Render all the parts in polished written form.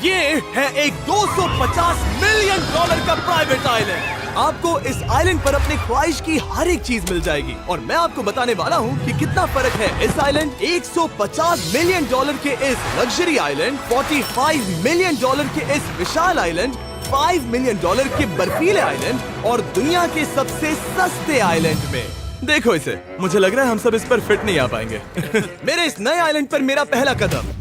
ये है एक 250 मिलियन डॉलर का प्राइवेट आइलैंड। आपको इस आइलैंड पर अपनी ख्वाहिश की हर एक चीज मिल जाएगी और मैं आपको बताने वाला हूँ कि कितना फर्क है इस आइलैंड 150 मिलियन डॉलर के इस लग्जरी आइलैंड, 45 मिलियन डॉलर के इस विशाल आइलैंड, 5 मिलियन डॉलर के बर्फीले आइलैंड और दुनिया के सबसे सस्ते आइलैंड में। देखो इसे, मुझे लग रहा है हम सब इस पर फिट नहीं आ पाएंगे। मेरे इस नए आइलैंड पर मेरा पहला कदम।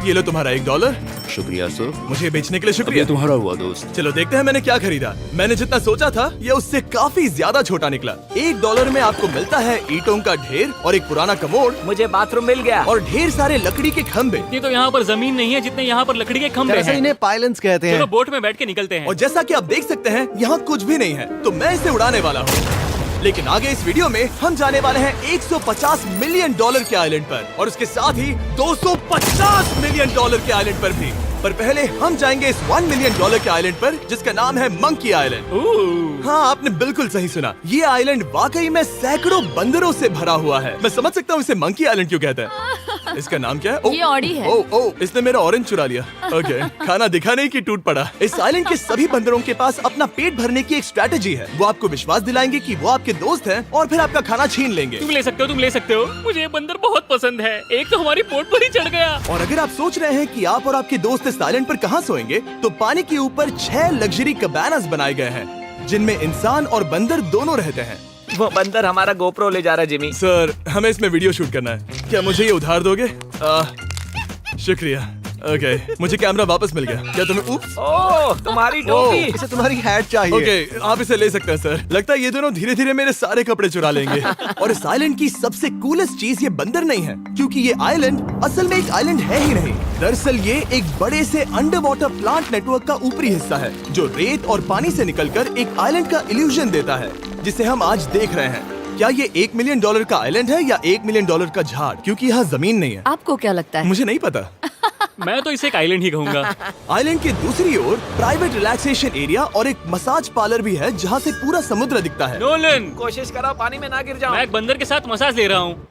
ये लो तुम्हारा $1। शुक्रिया सर। मुझे बेचने के लिए शुक्रिया। ये तुम्हारा हुआ दोस्त। चलो देखते हैं मैंने क्या खरीदा। मैंने जितना सोचा था ये उससे काफी ज्यादा छोटा निकला। $1 में आपको मिलता है ईंटों का ढेर और एक पुराना कमोड। मुझे बाथरूम मिल गया और ढेर सारे लकड़ी के खम्भे। इतनी तो यहाँ पर जमीन नहीं है जितने यहाँ पर लकड़ी के खंभे हैं। इन्हें पाइलन्स कहते चलो हैं। बोट में बैठ के निकलते हैं। और जैसा कि आप देख सकते हैं यहाँ कुछ भी नहीं है, तो मैं इसे उड़ाने वाला हूँ। लेकिन आगे इस वीडियो में हम जाने वाले हैं 150 मिलियन डॉलर के आइलैंड पर और उसके साथ ही 250 मिलियन डॉलर के आइलैंड पर भी। पर पहले हम जाएंगे इस 1 मिलियन डॉलर के आइलैंड पर जिसका नाम है मंकी आइलैंड। हाँ, आपने बिल्कुल सही सुना। ये आइलैंड वाकई में सैकड़ों बंदरों से भरा हुआ है। मैं समझ सकता हूँ इसे मंकी आइलैंड क्यों कहते हैं। इसका नाम क्या है? ये ऑडी है। ओ, इसने मेरा ऑरेंज चुरा लिया। ओके, खाना दिखा नहीं कि टूट पड़ा। इस आइलैंड के सभी बंदरों के पास अपना पेट भरने की एक स्ट्रेटेजी है। वो आपको विश्वास दिलाएंगे कि वो आपके दोस्त हैं और फिर आपका खाना छीन लेंगे। तुम ले सकते हो, तुम ले सकते हो। मुझे ये बंदर बहुत पसंद है। एक तो हमारी बोट पर ही चढ़ गया। और अगर आप सोच रहे हैं कि आप और आपके दोस्त इस आइलैंड पर कहाँ सोएंगे, तो पानी के ऊपर 6 लग्जरी कबानास बनाए गए हैं जिनमें इंसान और बंदर दोनों रहते हैं। वो बंदर हमारा गोप्रो ले जा रहा है जिमी। सर, हमें इसमें वीडियो शूट करना है। क्या मुझे ये उधार दोगे? शुक्रिया। ओके, मुझे कैमरा वापस मिल गया। क्या तुम्हें? उप्स। ओह, तुम्हारी टोपी। इसे तुम्हारी हैट चाहिए। ओके, आप इसे ले सकते हैं सर। लगता है ये दोनों धीरे धीरे मेरे सारे कपड़े चुरा लेंगे। और इस आइलैंड की सबसे कूलेस्ट चीज ये बंदर नहीं है, क्योंकि ये आइलैंड असल में एक आइलैंड है ही नहीं। दरअसल ये एक बड़े से अंडर वाटर प्लांट नेटवर्क का ऊपरी हिस्सा है जो रेत और पानी से निकलकर एक आइलैंड का इल्यूजन देता है जिसे हम आज देख रहे हैं। क्या ये $1 मिलियन का आइलैंड है या $1 मिलियन का झाड़? क्योंकि यहाँ जमीन नहीं है। आपको क्या लगता है? मुझे नहीं पता। मैं तो इसे एक आइलैंड ही कहूँगा। आइलैंड के दूसरी ओर प्राइवेट रिलैक्सेशन एरिया और एक मसाज पार्लर भी है जहाँ से पूरा समुद्र दिखता है। नोलन, कोशिश करो पानी में ना गिर जाओ। मैं एक बंदर के साथ मसाज ले रहा हूँ।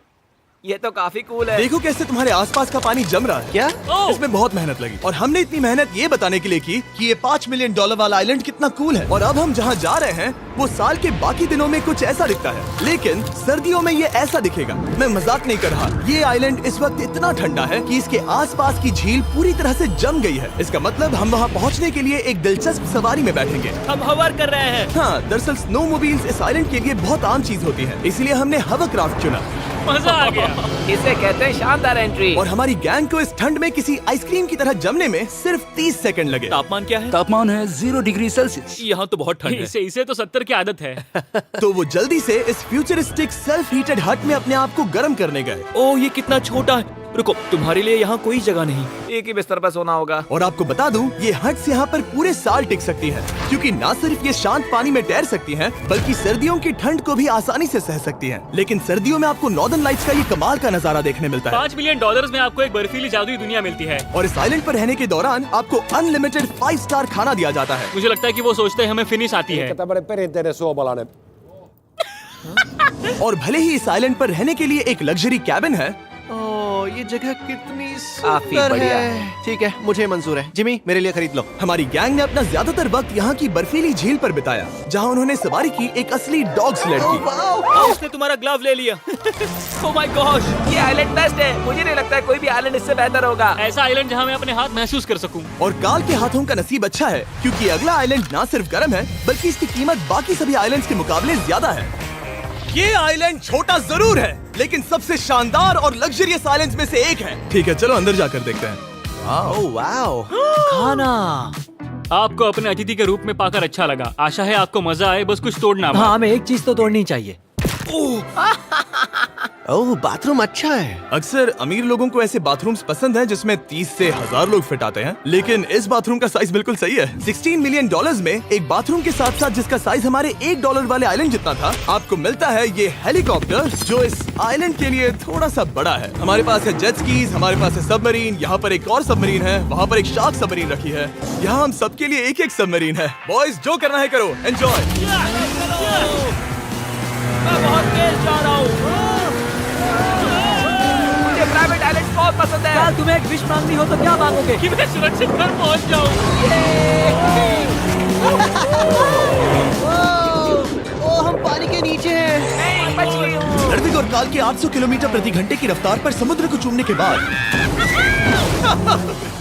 ये तो काफी कूल है। देखो कैसे तुम्हारे आसपास का पानी जम रहा है। क्या? इसमें बहुत मेहनत लगी और हमने इतनी मेहनत ये बताने के लिए की कि ये $5 मिलियन वाला आइलैंड कितना कूल है। और अब हम जहाँ जा रहे हैं वो साल के बाकी दिनों में कुछ ऐसा दिखता है, लेकिन सर्दियों में ये ऐसा दिखेगा। मैं मजाक नहीं कर रहा। ये आइलैंड इस वक्त इतना ठंडा है कि इसके आसपास की झील पूरी तरह से जम गई है। इसका मतलब हम वहाँ पहुँचने के लिए एक दिलचस्प सवारी में बैठेंगे। हम हवर कर रहे हैं। हाँ, दरअसल स्नोमोबाइल्स इस आइलैंड के लिए बहुत आम चीज होती है, इसलिए हमने हवरक्राफ्ट चुना। मजा आ गया। इसे कहते हैं शानदार एंट्री। और हमारी गैंग को इस ठंड में किसी आइसक्रीम की तरह जमने में सिर्फ 30 सेकंड लगे। तापमान क्या है? तापमान है 0 डिग्री सेल्सियस। यहाँ तो बहुत ठंड है। इसे तो 70 की आदत है। तो वो जल्दी से इस फ्यूचरिस्टिक सेल्फ हीटेड हट में अपने आप को गर्म करने गए। ओह, ये कितना छोटा है। रुको, तुम्हारे लिए यहाँ कोई जगह नहीं। एक ही बिस्तर पर सोना होगा। और आपको बता दूं, ये हट्स यहाँ पर पूरे साल टिक सकती है, क्योंकि न सिर्फ ये शांत पानी में तैर सकती हैं, बल्कि सर्दियों की ठंड को भी आसानी से सह सकती हैं। लेकिन सर्दियों में आपको नॉर्दर्न लाइट्स का ये कमाल का नजारा देखने मिलता है। $5 मिलियन में आपको एक बर्फीली जादुई दुनिया मिलती है। और इस आइलैंड पर रहने के दौरान आपको अनलिमिटेड 5 स्टार खाना दिया जाता है। मुझे लगता है कि वो सोचते हैं हमें फिनिश आती है। और भले ही इस आइलैंड पर रहने के लिए एक लग्जरी कैबिन है, ओह, ये जगह कितनी काफी सुंदर बढ़िया है। ठीक है, मुझे मंजूर है। जिमी, मेरे लिए खरीद लो। हमारी गैंग ने अपना ज्यादातर वक्त यहाँ की बर्फीली झील पर बिताया, जहाँ उन्होंने सवारी की एक असली डॉग स्लेड की। उसने तुम्हारा ग्लव ले लिया। ओह माय गॉश, ये आइलैंड बेस्ट है। मुझे नहीं लगता है कोई भी आइलैंड इससे बेहतर होगा। ऐसा आइलैंड जहाँ मैं अपने हाथ महसूस कर सकूं। और काल के हाथों का नसीब अच्छा है, क्योंकि अगला आइलैंड न सिर्फ गर्म है, बल्कि इसकी कीमत बाकी सभी आइलैंड्स के मुकाबले ज्यादा है। ये आइलैंड छोटा जरूर है, लेकिन सबसे शानदार और लग्जरियस आइलैंड्स में से एक है। ठीक है, चलो अंदर जाकर देखते हैं। ओह वाओ, खाना। आपको अपने अतिथि के रूप में पाकर अच्छा लगा। आशा है आपको मजा आए, बस कुछ तोड़ना मत। हाँ, हमें एक चीज तो तोड़नी चाहिए। ओह, बाथरूम अच्छा है। अक्सर अमीर लोगों को ऐसे बाथरूम्स पसंद हैं जिसमें 30 से 1000 लोग फिट आते हैं, लेकिन इस बाथरूम का साइज बिल्कुल सही है। $16 मिलियन में एक बाथरूम के साथ साथ जिसका साइज हमारे $1 वाले आइलैंड जितना था, आपको मिलता है ये हेलीकॉप्टर, जो इस आइलैंड के लिए थोड़ा सा बड़ा है। हमारे पास है जेट स्कीज, हमारे पास है सबमरीन, यहाँ पर एक और सबमरीन है, वहाँ पर एक शार्क सबमरीन रखी है। यहाँ हम सबके लिए एक एक सबमरीन है। बॉयज, जो करना है करो, एंजॉय। मैं बहुत तेज जा रहा हूँ। मुझे प्राइवेट आइलैंड बहुत पसंद है। यार तुम्हें एक विश मांगनी हो तो क्या मांगोगे? कि मैं सुरक्षित घर पहुंच जाऊं। ओ हम पानी के नीचे हैं। नहीं, बच गई हूँ। ऋत्विक और काल के 800 किलोमीटर प्रति घंटे की रफ्तार पर समुद्र को चूमने के बाद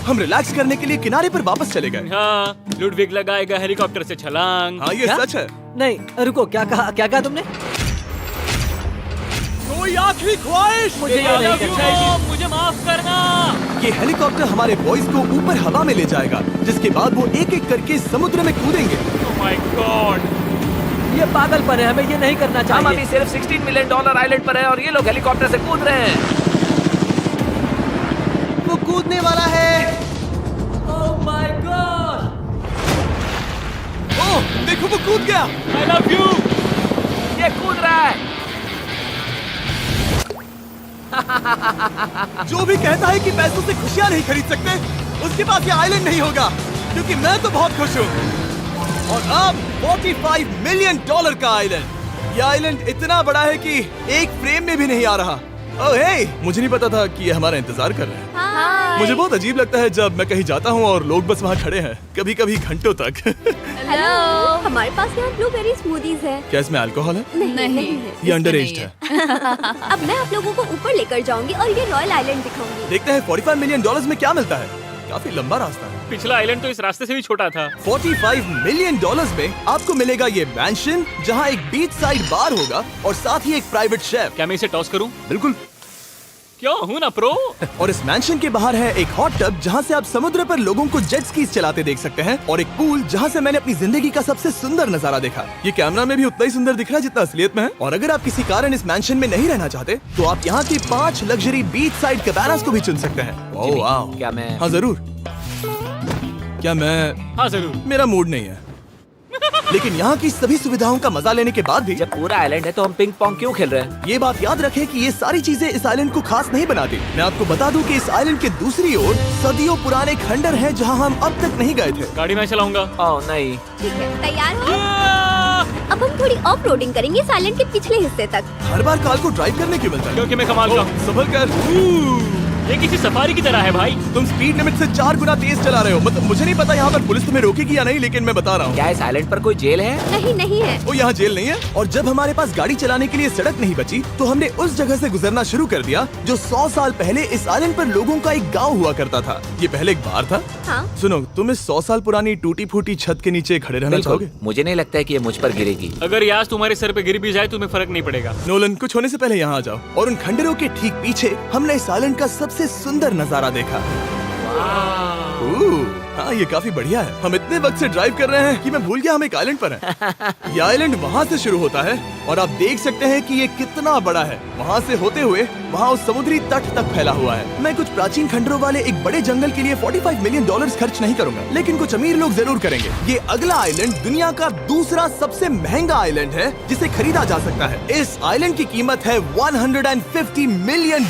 हम रिलैक्स करने के लिए किनारे पर वापस चले गए। हाँ, लुडविग लगाएगा हेलीकॉप्टर से छलांग। हाँ ये क्या? सच है। नहीं रुको, क्या कहा तुमने? कोई आखिरी ख्वाहिश? मुझे ये नहीं करना चाहिए। मुझे माफ करना। ये हेलीकॉप्टर हमारे बॉयज को ऊपर हवा में ले जाएगा, जिसके बाद वो एक एक करके समुद्र में कूदेंगे। Oh my God! ये पागलपन है, हमें ये नहीं करना हम अभी चाहिए। सिर्फ $16 मिलियन आइलैंड पर है और ये लोग हेलीकॉप्टर से कूद रहे हैं। वो कूदने वाला है। Oh my God! ओह देखो वो कूद गया। I love you. ये कूद रहा है। जो भी कहता है कि पैसों से खुशियां नहीं खरीद सकते, उसके पास ये आइलैंड नहीं होगा, क्योंकि मैं तो बहुत खुश हूँ। और अब $45 मिलियन का आइलैंड। ये आइलैंड इतना बड़ा है कि एक फ्रेम में भी नहीं आ रहा। ओह हे, मुझे नहीं पता था कि ये हमारा इंतजार कर रहे हैं। मुझे बहुत अजीब लगता है जब मैं कहीं जाता हूँ और लोग बस वहाँ खड़े हैं, कभी कभी घंटों तक। हेलो, हमारे पास यहाँ ब्लूबेरी स्मूदीज है। क्या इसमें अल्कोहल है? नहीं ये अंडर एज्ड है। अब मैं आप लोगों को ऊपर लेकर जाऊंगी और ये रॉयल आइलैंड दिखाऊंगी। देखते हैं $45 मिलियन में क्या मिलता है। काफी लंबा रास्ता है। पिछला आइलैंड तो इस रास्ते से भी छोटा था। $45 मिलियन में आपको मिलेगा ये मैंशन, जहाँ एक बीच साइड बार होगा और साथ ही एक प्राइवेट शेफ। क्या मैं इसे टॉस करूं? बिल्कुल। क्यों हूं ना प्रो। और इस मैंशन के बाहर है एक हॉट टब, जहाँ से आप समुद्र पर लोगों को जेट स्कीज चलाते देख सकते हैं, और एक पूल जहाँ से मैंने अपनी जिंदगी का सबसे सुंदर नजारा देखा। ये कैमरा में भी उतना ही सुंदर दिख रहा है जितना असलियत में है। और अगर आप किसी कारण इस मैंशन में नहीं रहना चाहते, तो आप यहाँ की 5 लग्जरी बीच साइड कैबानास को भी चुन सकते हैं। ओह वाह। क्या मैं हाँ जरूर। क्या मैं? हाँ जरूर। मेरा मूड नहीं है। लेकिन यहाँ की सभी सुविधाओं का मजा लेने के बाद भी जब पूरा आइलैंड है तो हम पिंग पोंग क्यों खेल रहे हैं? ये बात याद रखें कि ये सारी चीजें इस आइलैंड को खास नहीं बनाती। मैं आपको बता दूं कि इस आइलैंड के दूसरी ओर सदियों पुराने खंडर हैं, जहां हम अब तक नहीं गए थे। गाड़ी मैं चलाऊंगा। ओह नहीं। ठीक है, तैयार हो? अब हम थोड़ी ऑफ रोडिंग करेंगे इस आइलैंड के पिछले हिस्से तक। हर बार कार को ड्राइव करने क्यों मिलता है? क्योंकि मैं कमाल का हूं। संभल कर। ये किसी सफारी की तरह है भाई। तुम स्पीड लिमिट से 4 गुना तेज चला रहे हो। मतलब मुझे नहीं पता यहाँ पर पुलिस तुम्हें रोकेगी या नहीं, लेकिन मैं बता रहा हूँ। क्या इस आइलैंड पर कोई जेल है? नहीं है। वो यहाँ जेल नहीं है। और जब हमारे पास गाड़ी चलाने के लिए सड़क नहीं बची, तो हमने उस जगह से गुजरना शुरू कर दिया जो 100 साल पहले इस आइलैंड पर लोगों का एक गाँव हुआ करता था। ये पहले एक बार था। हाँ। सुनो, तुम इस 100 साल पुरानी टूटी फूटी छत के नीचे खड़े रहना बिल्कुल। चाहोगे? मुझे नहीं लगता है कि ये मुझ पर गिरेगी। अगर ये आज तुम्हारे सर पे गिर भी जाए तुम्हें फर्क नहीं पड़ेगा। नोलन, कुछ होने से पहले यहाँ आ जाओ। और उन खंडरों के ठीक पीछे हमने इस आइलैंड का सबसे सुंदर नजारा देखा। हाँ, ये काफी बढ़िया है। हम इतने वक्त से ड्राइव कर रहे हैं कि मैं भूल गया हम एक आइलैंड पर हैं। ये आइलैंड वहाँ से शुरू होता है और आप देख सकते हैं कि ये कितना बड़ा है। वहाँ से होते हुए वहाँ उस समुद्री तट तक फैला हुआ है। मैं कुछ प्राचीन खंडरों वाले एक बड़े जंगल के लिए $45 मिलियन खर्च नहीं करूंगा, लेकिन कुछ अमीर लोग जरूर करेंगे। ये अगला आइलैंड दुनिया का दूसरा सबसे महंगा आइलैंड है जिसे खरीदा जा सकता है। इस आइलैंड की कीमत है $150 मिलियन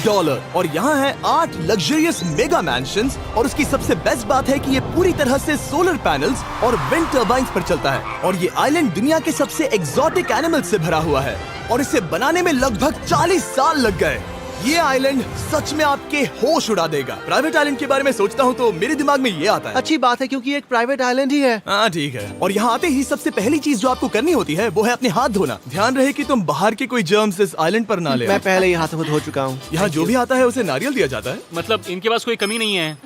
और यहाँ है 8 लग्जरियस मेगा मैंशंस। और उसकी सबसे बेस्ट बात है कि ये पूरी तरह से सोलर पैनल्स और विंड टर्बाइन्स पर चलता है। और ये आइलैंड दुनिया के सबसे एक्सोटिक एनिमल्स से भरा हुआ है और इसे बनाने में लगभग 40 साल लग गए। ये आइलैंड सच में आपके होश उड़ा देगा। प्राइवेट आइलैंड के बारे में सोचता हूँ तो मेरे दिमाग में ये आता है। अच्छी बात है क्योंकि एक प्राइवेट आइलैंड ही है। हाँ ठीक है। और यहाँ आते ही सबसे पहली चीज जो आपको करनी होती है वो है अपने हाथ धोना। ध्यान रहे कि तुम बाहर के कोई जर्म्स इस आइलैंड पर ना ले। मैं पहले ही हाथों धो चुका हूँ। यहाँ जो भी आता है उसे नारियल दिया जाता है। मतलब इनके पास कोई कमी नहीं है।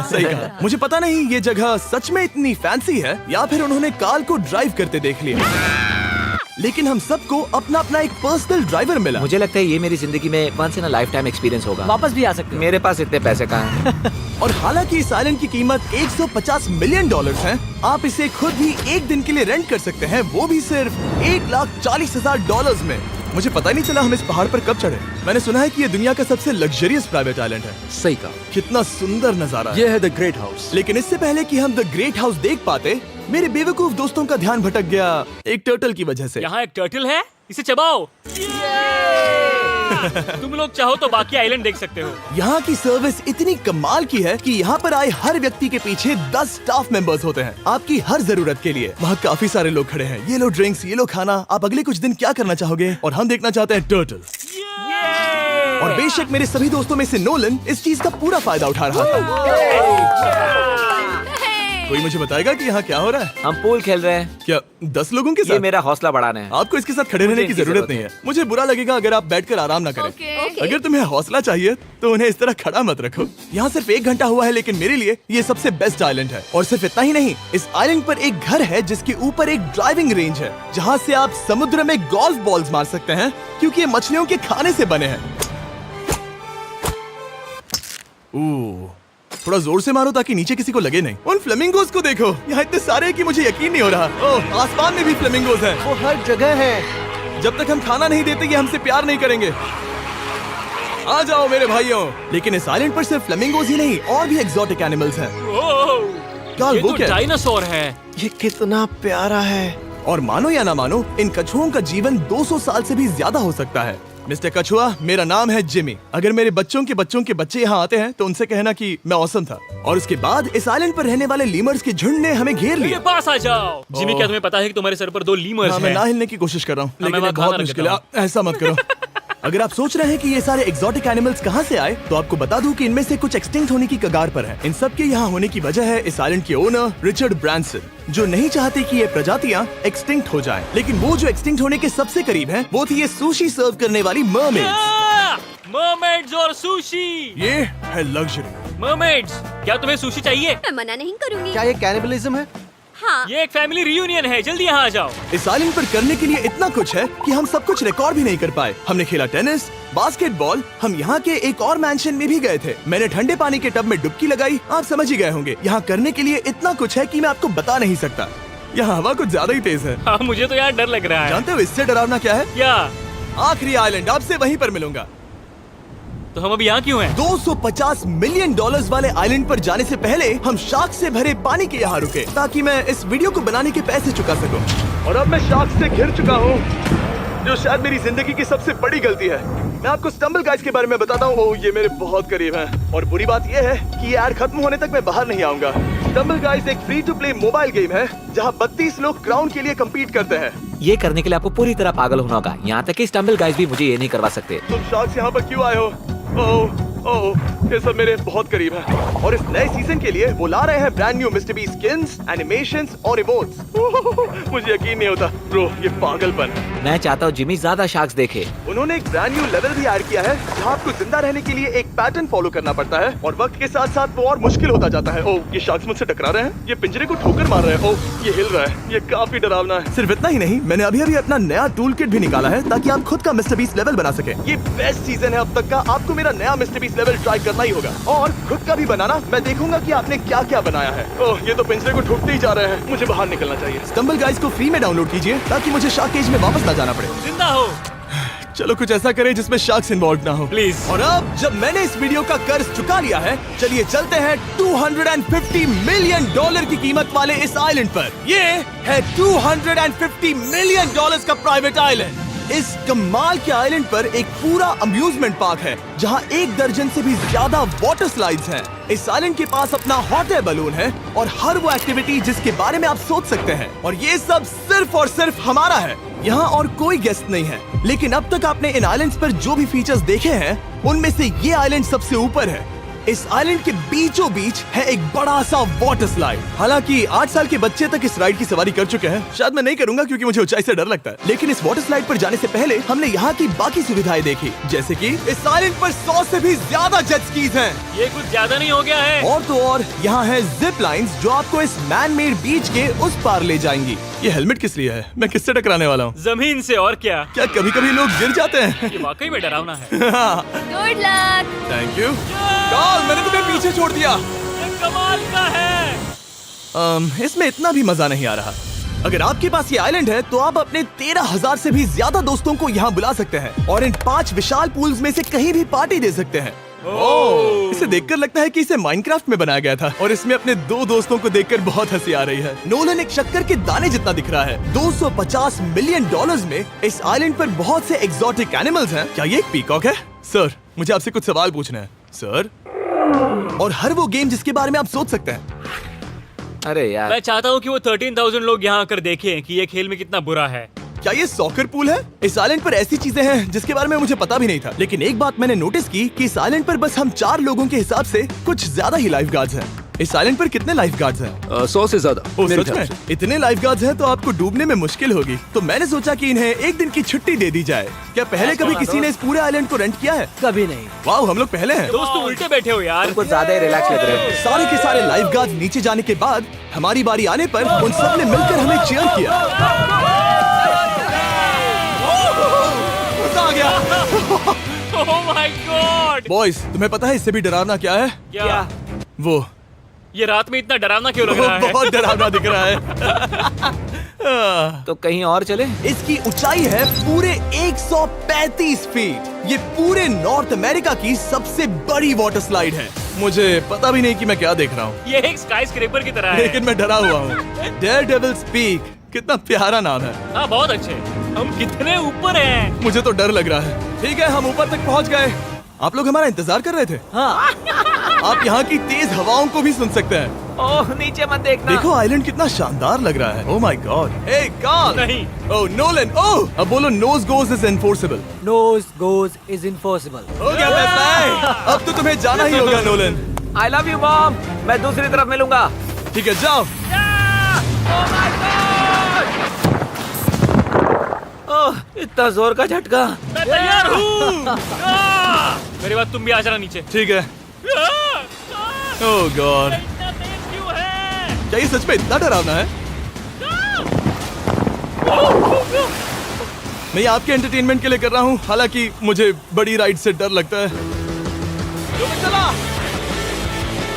सही कहा। मुझे पता नहीं ये जगह सच में इतनी फैंसी है या फिर उन्होंने कार को ड्राइव करते देख लिया, लेकिन हम सबको अपना अपना एक पर्सनल ड्राइवर मिला। मुझे लगता है ये मेरी जिंदगी में once in a life time experience होगा। वापस भी आ सकते हो। मेरे पास इतने पैसे कहाँ हैं? और हालांकि इस आइलैंड की कीमत $150 मिलियन है, आप इसे खुद भी एक दिन के लिए रेंट कर सकते हैं, वो भी सिर्फ $1,40,000 में। मुझे पता ही नहीं चला हम इस पहाड़ पर कब चढ़े। मैंने सुना है कि ये दुनिया का सबसे लग्जरियस प्राइवेट आइलैंड है। सही कहा। कितना सुंदर नजारा है। ये है द ग्रेट हाउस। लेकिन इससे पहले कि हम द ग्रेट हाउस देख पाते, मेरे बेवकूफ दोस्तों का ध्यान भटक गया एक टर्टल की वजह से। यहाँ एक टर्टल है, इसे चबाओ। तुम लोग चाहो तो बाकी आइलैंड देख सकते हो। यहाँ की सर्विस इतनी कमाल की है कि यहाँ पर आए हर व्यक्ति के पीछे 10 स्टाफ मेंबर्स होते हैं आपकी हर जरूरत के लिए। वहाँ काफी सारे लोग खड़े हैं। ये लो ड्रिंक्स, ये लो खाना। आप अगले कुछ दिन क्या करना चाहोगे? और हम देखना चाहते हैं टर्टल। और बेशक मेरे सभी दोस्तों में से नोलन इस चीज का पूरा फायदा उठा रहा था। कोई मुझे बताएगा कि यहाँ क्या हो रहा है? हम पूल खेल रहे हैं। क्या 10 लोगों के ये साथ? मेरा हौसला बढ़ाना है। आपको इसके साथ खड़े रहने की इनकी जरूरत नहीं है। मुझे बुरा लगेगा अगर आप बैठकर आराम ना करें। अगर तुम्हें हौसला चाहिए तो उन्हें इस तरह खड़ा मत रखो। यहाँ सिर्फ 1 घंटा हुआ है, लेकिन मेरे लिए ये सबसे बेस्ट आइलैंड है। और सिर्फ इतना ही नहीं, इस आइलैंड पर एक घर है जिसके ऊपर एक ड्राइविंग रेंज है, जहाँ से आप समुद्र में गोल्फ बॉल्स मार सकते हैं, क्योंकि ये मछलियों के खाने से बने हैं। थोड़ा जोर से मारो ताकि नीचे किसी को लगे नहीं। उन फ्लेमिंगोज को देखो, यहाँ इतने सारे हैं कि मुझे यकीन नहीं हो रहा। ओह, आसमान में भी फ्लेमिंगोज हैं। वो हर जगह है। जब तक हम खाना नहीं देते ये हमसे प्यार नहीं करेंगे। आ जाओ मेरे भाइयों। लेकिन इस आइलैंड पर सिर्फ फ्लेमिंगोज ही नहीं, और भी एक्सोटिक एनिमल्स हैं। काल, ये वो तो क्या है? डायनासोर है। ये कितना प्यारा है। और मानो या ना मानो, इन कछुओं का जीवन 200 साल से भी ज्यादा हो सकता है। मिस्टर कछुआ, मेरा नाम है जिमी। अगर मेरे बच्चों के बच्चे यहाँ आते हैं तो उनसे कहना कि मैं औसम था। और उसके बाद इस आइलैंड पर रहने वाले लीमर्स के झुंड ने हमें घेर मेरे लिया। पास आ जाओ। जिमी, क्या तुम्हें पता है कि तुम्हारे सर पर 2 लीमर्स हाँ, मैं हैं? ना हिलने की कोशिश कर रहा हूँ, मैं लेकिन वहाँ ये बहुत खाना मुश्किल है। रख ऐसा मत करो। अगर आप सोच रहे हैं कि ये सारे एक्सोटिक एनिमल्स कहाँ से आए, तो आपको बता दूं कि इनमें से कुछ एक्सटिंक्ट होने की कगार पर हैं। इन सब के यहाँ होने की वजह है इस आइलैंड के ओनर रिचर्ड ब्रांसन, जो नहीं चाहते कि ये प्रजातियाँ एक्सटिंक्ट हो जाएं। लेकिन वो जो एक्सटिंक्ट होने के सबसे करीब हैं, वो थी ये सुशी सर्व करने वाली मरमेड्स। मरमेड्स और सुशी। ये है लग्जरी। मरमेड्स, क्या तुम्हें सुशी चाहिए? मैं मना नहीं करूंगी। क्या ये कैनिबलिज्म है? हाँ। ये एक फैमिली रियूनियन है, जल्दी यहाँ आ जाओ। इस आइलैंड पर करने के लिए इतना कुछ है कि हम सब कुछ रिकॉर्ड भी नहीं कर पाए। हमने खेला टेनिस, बास्केटबॉल, हम यहाँ के एक और मैंशन में भी गए थे। मैंने ठंडे पानी के टब में डुबकी लगाई। आप समझ ही गए होंगे, यहाँ करने के लिए इतना कुछ है कि मैं आपको बता नहीं सकता। यहाँ हवा कुछ ज्यादा ही तेज है। हाँ, मुझे तो यार डर लग रहा है। जानते हो इससे डरावना क्या है? क्या? आखिरी आइलैंड, आपसे वहीं पर मिलूंगा। तो हम अभी यहाँ क्यों हैं? $250 मिलियन वाले आइलैंड पर जाने से पहले हम शार्क से भरे पानी के यहाँ रुके, ताकि मैं इस वीडियो को बनाने के पैसे चुका सकूं। और अब मैं शार्क से घिर चुका हूँ, जो शायद मेरी जिंदगी की सबसे बड़ी गलती है। मैं आपको स्टम्बल गाइज के बारे में बताता हूँ। ओह, ये मेरे बहुत करीब हैं। और बुरी बात यह है कि ये ऐड खत्म होने तक मैं बाहर नहीं आऊंगा। स्टम्बल गाइज एक free to play mobile game है, जहाँ 32 लोग क्राउन के लिए कम्पीट करते हैं। ये करने के लिए आपको पूरी तरह पागल होना होगा। यहाँ तक कि स्टम्बल गाइज भी मुझे ये नहीं करवा सकते। तुम शार्क्स यहाँ पर क्यों आए हो? ओह, ये सब मेरे बहुत करीब है। और इस नए सीजन के लिए वो ला रहे हैं brand new mister beast skins, animations और इमोट्स। मुझे यकीन नहीं होता ब्रो, ये पागलपन। मैं चाहता हूँ जिमी ज्यादा शार्क्स देखे। उन्होंने एक ब्रांड न्यू लेवल भी ऐड किया है, जहाँ आपको जिंदा रहने के लिए एक पैटर्न फॉलो करना पड़ता है, और वक्त के साथ साथ वो और मुश्किल होता जाता है। ओह, ये शार्क्स मुझसे टकरा रहे हैं, ये पिंजरे को ठोकर मार रहे हैं। ओह, ये हिल रहा है, ये काफी डरावना है। सिर्फ इतना ही नहीं, मैंने अभी अपना नया टूल किट भी निकाला है, ताकि आप खुद का मिस्टर बीस्ट लेवल बना सके। ये बेस्ट सीजन है अब तक का। आपको मेरा नया मिस्टर बीस्ट लेवल ट्राई करना ही होगा, और खुद का भी बनाना। मैं देखूंगा कि आपने क्या क्या बनाया है। ओह, ये तो पिंजरे को ठोकते ही जा रहे हैं। मुझे बाहर निकलना चाहिए। स्टम्बल गाइज को फ्री में डाउनलोड कीजिए, ताकि मुझे शार्क केज में वापस ना जाना पड़े। जिंदा हो। चलो कुछ ऐसा करें जिसमें शार्क्स इन्वॉल्व ना हो, प्लीज। और अब जब मैंने इस वीडियो का कर्ज चुका लिया है, चलिए चलते हैं $250 मिलियन की कीमत वाले इस आइलैंड पर। ये है $250 मिलियन का प्राइवेट आइलैंड। इस कमाल के आइलैंड पर एक पूरा अम्यूजमेंट पार्क है, जहां 1 दर्जन से भी ज्यादा वाटर स्लाइड्स हैं। इस आइलैंड के पास अपना हॉट एयर बलून है, और हर वो एक्टिविटी जिसके बारे में आप सोच सकते हैं। और ये सब सिर्फ और सिर्फ हमारा है। यहाँ और कोई गेस्ट नहीं है। लेकिन अब तक आपने इन आइलैंड्स पर जो भी फीचर्स देखे हैं, उनमें से ये आइलैंड सबसे ऊपर है। इस आइलैंड के बीचों बीच है एक बड़ा सा वाटर स्लाइड। हालांकि 8 साल के बच्चे तक इस राइड की सवारी कर चुके हैं। शायद मैं नहीं करूंगा क्योंकि मुझे ऊंचाई से डर लगता है। लेकिन इस वाटर स्लाइड पर जाने से पहले हमने यहाँ की बाकी सुविधाएं देखी, जैसे कि इस आइलैंड पर 100 से भी ज्यादा जेट स्कीज हैं। ये कुछ ज्यादा नहीं हो गया है? और तो और यहाँ है जिप लाइन्स, जो आपको इस मैन मेड बीच के उस पार ले जाएंगी। ये हेलमेट किस लिए है? मैं किससे टकराने वाला हूँ? जमीन से, और क्या? क्या कभी कभी लोग गिर जाते हैं? ये वाकई में डरावना है। Good luck. Thank you. Carl, मैंने तुम्हें पीछे छोड़ दिया। ये कमाल का है। इसमें इतना भी मजा नहीं आ रहा। अगर आपके पास ये आइलैंड है, तो आप अपने 13,000 से भी ज्यादा दोस्तों को यहाँ बुला सकते हैं, और इन 5 विशाल पूल्स में से कहीं भी पार्टी दे सकते हैं। ओह, इसे देखकर लगता है कि इसे माइनक्राफ्ट में बनाया गया था, और इसमें अपने 2 दोस्तों को देखकर बहुत हंसी आ रही है। नोलन एक शक्कर के दाने जितना दिख रहा है। $250 मिलियन में इस आइलैंड पर बहुत से एक्सोटिक एनिमल्स हैं। क्या ये एक पीकॉक है? सर, मुझे आपसे कुछ सवाल पूछना है सर। और हर वो गेम जिसके बारे में आप सोच सकते हैं। अरे यार, मैं चाहता हूँ कि वो 13,000 लोग यहाँ आकर देखें कि ये खेल में कितना बुरा है। क्या ये सॉकर पूल है? इस आइलैंड पर ऐसी चीजें हैं जिसके बारे में मुझे पता भी नहीं था, लेकिन एक बात मैंने नोटिस की कि इस आइलैंड पर बस हम 4 लोगों के हिसाब से कुछ ज्यादा ही लाइफ गार्ड्स हैं। इस आइलैंड पर कितने लाइफ गार्ड्स हैं? 100 से ज्यादा ओ, मेरे सच ख्याल में? से। इतने लाइफ गार्ड्स हैं तो आपको डूबने में मुश्किल होगी। तो मैंने सोचा कि इन्हें एक दिन की छुट्टी दे दी जाए। क्या पहले कभी किसी ने इस पूरे आइलैंड को रेंट किया है? कभी नहीं। वाह, हम लोग पहले हैं। दोस्त तुम उल्टे बैठे हो यार। कुछ ज्यादा ही रिलैक्स लग रहे हो। सारे के सारे लाइफ गार्ड्स नीचे जाने के बाद हमारी बारी आने पर उन सब ने मिलकर हमें चीयर किया। मजा आ गया। ओह माय गॉड। बॉयज, तुम्हें पता है इससे भी डरावना क्या है? क्या? वो ये रात में इतना डरावना क्यों लग रहा है? बहुत डरावना दिख रहा है। तो कहीं और चले? इसकी ऊंचाई है पूरे 135 फीट। ये पूरे नॉर्थ अमेरिका की सबसे बड़ी वाटर स्लाइड है। मुझे पता भी नहीं कि मैं क्या देख रहा हूँ, ये एक स्काई स्क्रेपर की तरह है। लेकिन मैं डरा हुआ हूँ। डेयरडेविल्स पीक, कितना प्यारा नाम है। हाँ बहुत अच्छे। हम कितने ऊपर हैं। मुझे तो डर लग रहा है। ठीक है, हम ऊपर तक पहुँच गए। आप लोग हमारा इंतजार कर रहे थे। हाँ। आप यहाँ की तेज हवाओं को भी सुन सकते हैं। ओह नीचे मत देखना। देखो आइलैंड कितना शानदार लग रहा है। Oh my god. Hey Karl. नहीं। Oh Nolan. ओह, अब बोलो nose goes is enforceable. Nose goes is enforceable. हो गया फैसला। अब तो तुम्हें जाना ही होगा Nolan. I love you mom. मैं दूसरी तरफ मिलूंगा। ठीक है, जाओ। ओह इतना जोर का झटका। मैं तैयार हूँ। मेरे बाद तुम भी आ जाना नीचे। ठीक है। ओह गॉड, इतना तेज क्यों है? क्या ये सच में इतना डरावना है? मैं ये आपके एंटरटेनमेंट के लिए कर रहा हूँ, हालांकि मुझे बड़ी राइड से डर लगता है। चला।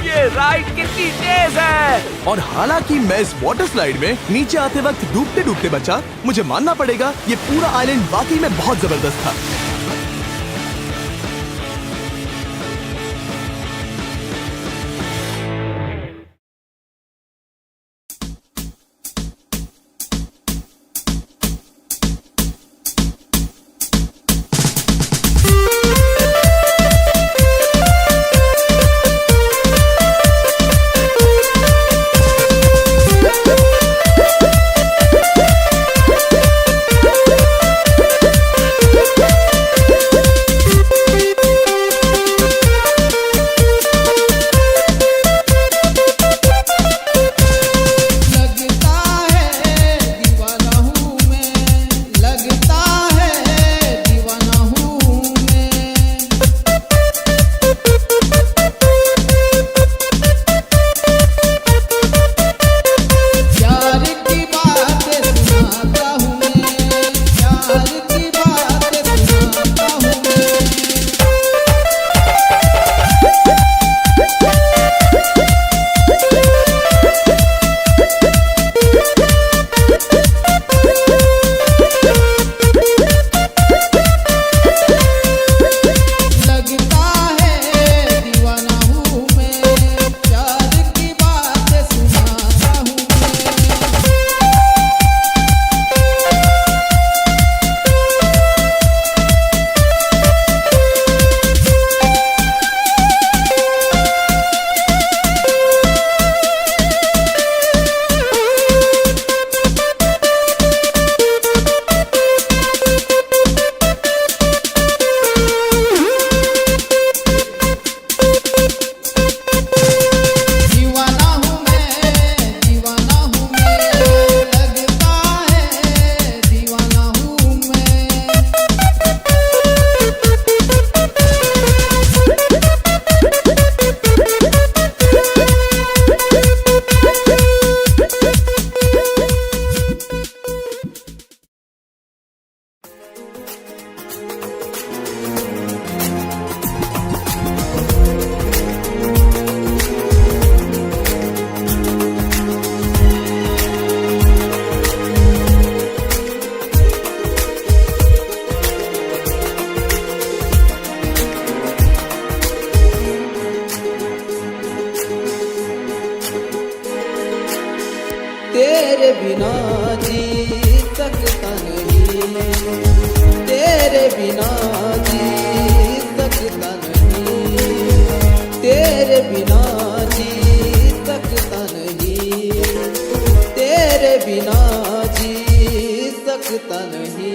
ये राइड कितनी तेज है। और हालांकि मैं इस वाटर स्लाइड में नीचे आते वक्त डूबते डूबते बचा, मुझे मानना पड़ेगा ये पूरा आइलैंड वाकई में बहुत जबरदस्त था। तेरे बिना जी सकता नहीं, तेरे बिना जी सकता नहीं, तेरे बिना जी सकता नहीं, तेरे बिना जी सकता सकता नहीं।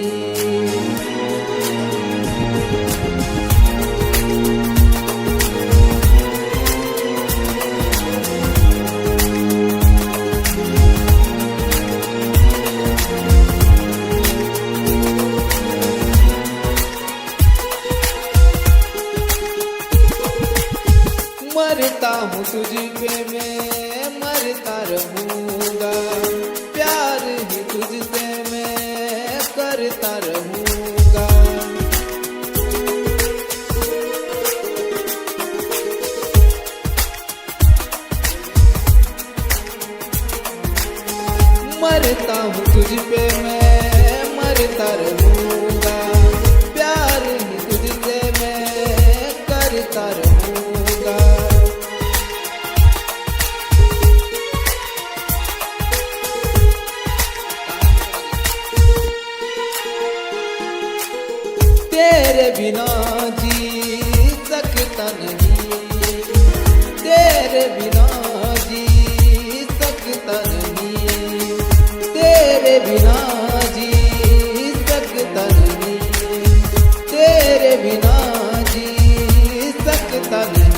मरता हूँ तुझ पे मैं मरता रहूँगा, प्यार ही तुझसे मैं करता रहूँगा। मरता हूँ तुझ पे मैं मरता रहूँगा, प्यार ही तुझसे मैं करता रहूँगा। तेरे बिना जी सकता नहीं, तेरे बिना जी सकता नहीं, तेरे बिना जी सकता नहीं, तेरे बिना जी सकता नहीं।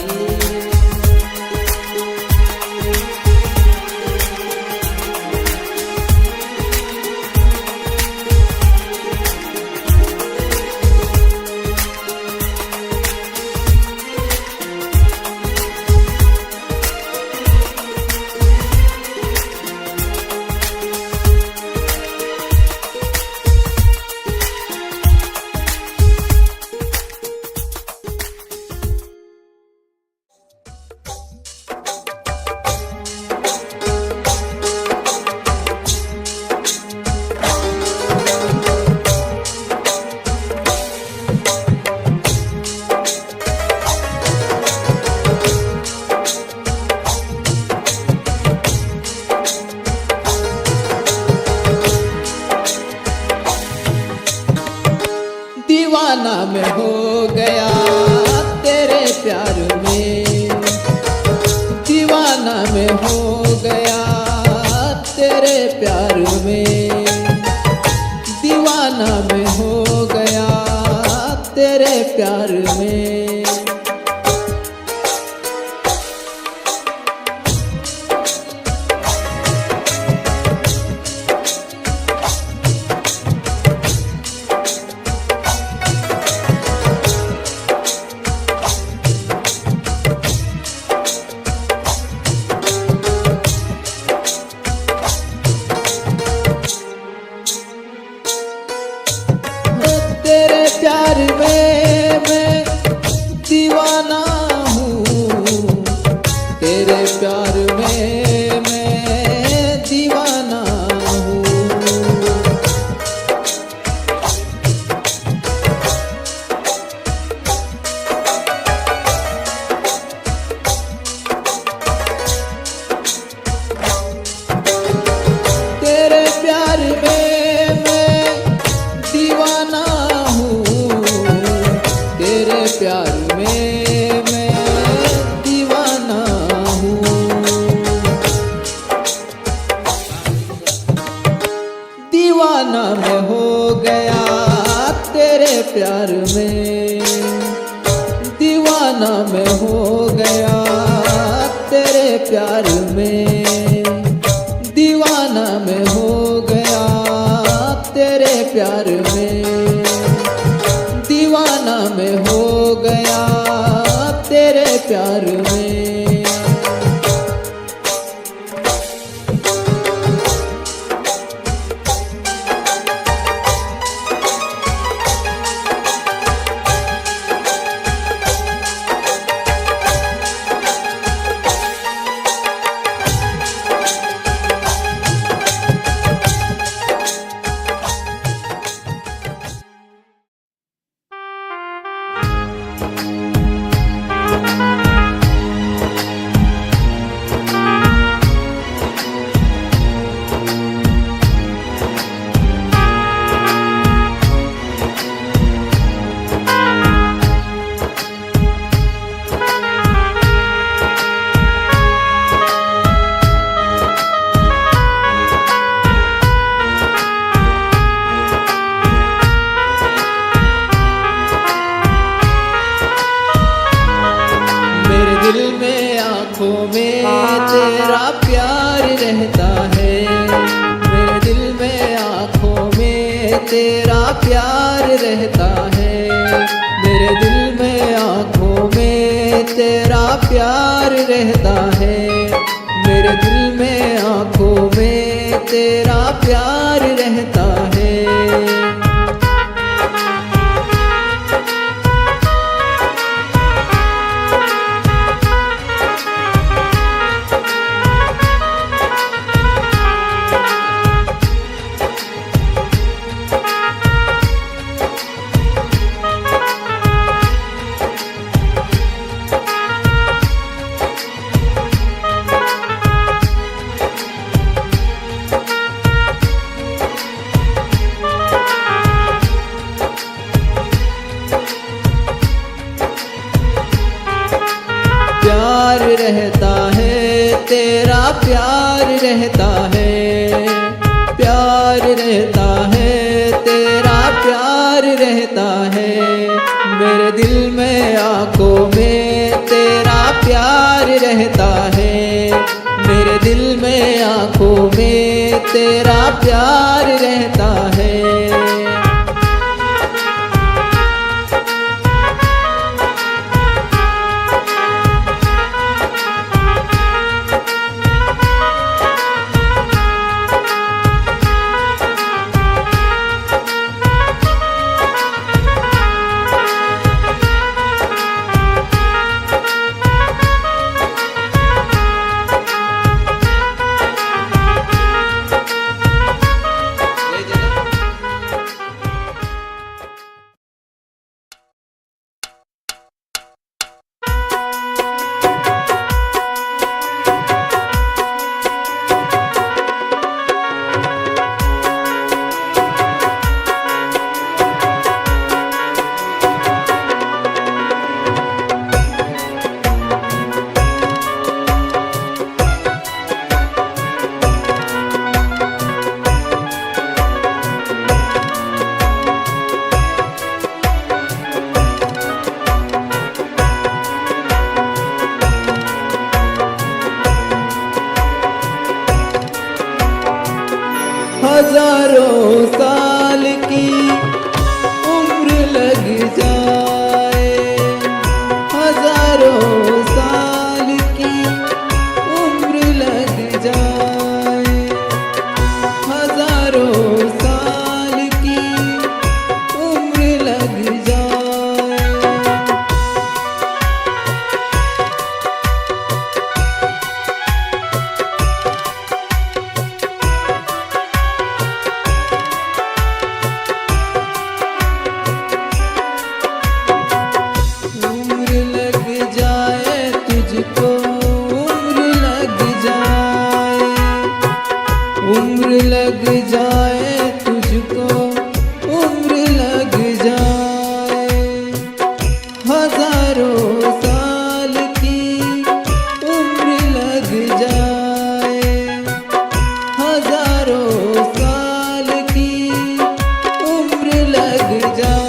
दीवाना मैं हो गया तेरे प्यार में, दीवाना मैं हो गया तेरे प्यार में, दीवाना मैं हो गया तेरे प्यार में। तेरे प्यार में मैं दीवाना हूँ, तेरे प्यार में मैं दीवाना हूँ। तेरे प्यार में मैं दीवाना हूँ, तेरे प्यार में मैं दीवाना हूँ। दीवाना मैं हो गया तेरे प्यार में, दीवाना मैं हो गया तेरे प्यार में, दीवाना मैं हो गया तेरे प्यार में, दीवाना मैं हो गया तेरे प्यार में। तेरा प्यार रहता है, मेरे दिल में आँखों में तेरा प्यार रहता है, मेरे दिल में आँखों में तेरा प्यार रहता है। प्यार रहता है तेरा प्यार रहता है, प्यार रहता है तेरा प्यार रहता है, मेरे दिल में आँखों में तेरा प्यार रहता है, मेरे दिल में आँखों में तेरा प्यार रहता है। हजारों साल की उम्र लग जाए, हजारों साल की उम्र लग जाए, हजारों साल की उम्र लग जाए। उम्र लग जाए तुझको, उम्र लग जाए, उम्र लग जाए तुझको, उम्र लग जाए, हजारों साल की उम्र लग जाए, हजारों साल की उम्र लग जाए।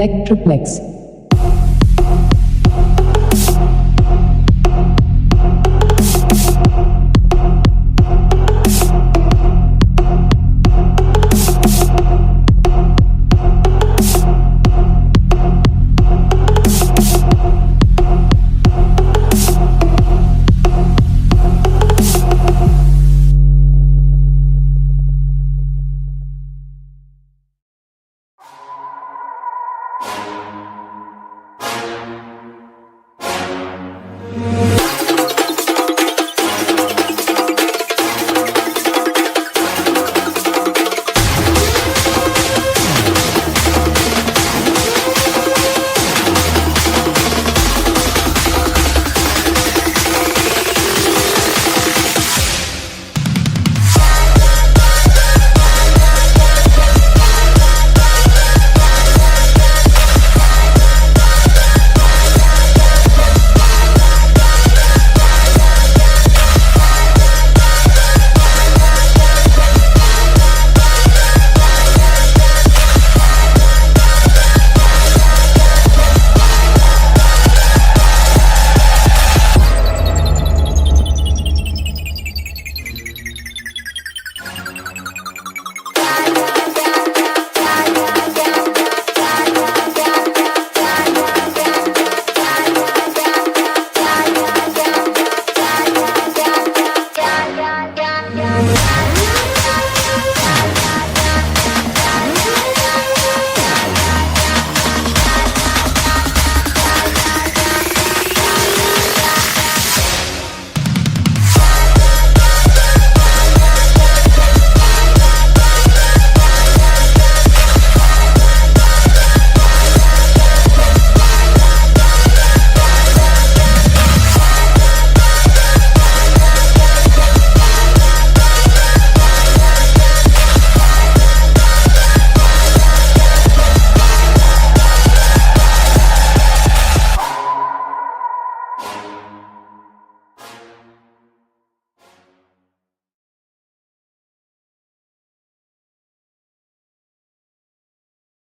Electroplex.